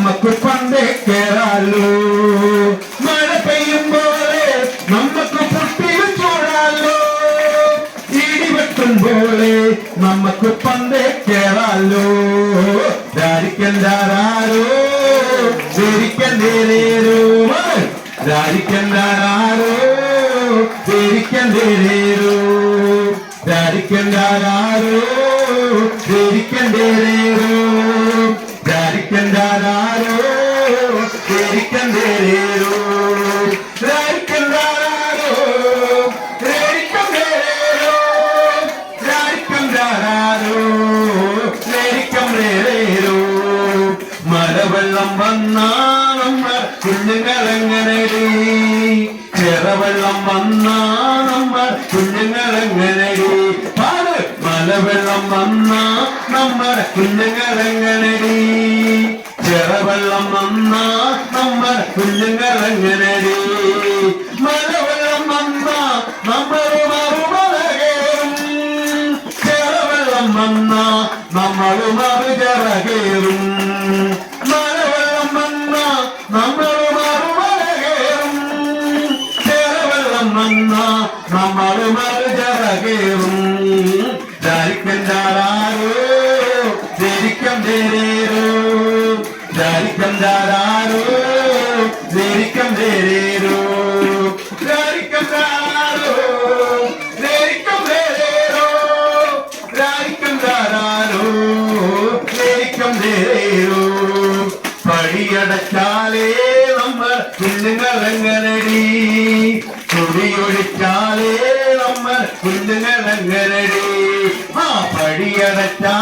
നമുക്ക് പണ്ടേ കേറാലോ. മഴ പെയ്യും പോലെ നമുക്ക് പൊട്ടിയും ചൂടാലോ. ഇടിവെട്ടും പോലെ നമുക്ക് പണ്ടേ കേറാലോ. ധാരിക്കണ്ടാരോ ധരിക്കണ്ടേരോ, ധാരിക്കണ്ടാരോ ധരിക്കണ്ടേരോ, ധാരിക്കണ്ടാരോ ധരിക്കണ്ടേരോ, ധാരിക്കണ്ടാരോ ധരിക്കണ്ടേരോ, ധാരിക്കണ്ടാരോ ധരിക്കണ്ടേരോ, ധാരിക്കണ്ടാരോ ധരിക്കണ്ടേരോ. മലവെള്ളം വന്നാ നമ്മൾ കുഞ്ഞുങ്ങളെങ്ങനെടി, ചെറവെള്ളം വന്നാ നമ്മൾ കുഞ്ഞുങ്ങളെങ്ങനെടി. മലവെള്ളം വന്നാ നമ്മുടെ കുഞ്ഞുങ്ങളെങ്ങനെടി, ചെറവെള്ളം വന്നാ നമ്മുടെ കുഞ്ഞുങ്ങളെങ്ങനെടി. മലവെള്ളം വന്നാ നമ്മൾ മറുമലകേറും, ചെറവെള്ളം വന്നാ നമ്മൾ മറുചെറകേറും. മലവെള്ളം വന്നാ നമ്മൾ മറുമലകേറും, ചെറവെള്ളം വന്നാ നമ്മൾ മറുചെറകേറും. ധാരിക്കണ്ടാരോ ധരിക്കണ്ടേരോ, ധാരിക്കണ്ടാരോ ധരിക്കണ്ടേരോ, ധാരിക്കണ്ടാരോ ധരിക്കണ്ടേരോ, ധാരിക്കണ്ടാരോ ധരിക്കണ്ടേരോ. പടിയടച്ചാലേ നമ്മൾ കുഞ്ഞുങ്ങളെങ്ങനെടി, തുടിയൊഴിച്ചാലേ നമ്മൾ കുഞ്ഞുങ്ങളെങ്ങനെടി. പടിയടച്ചാ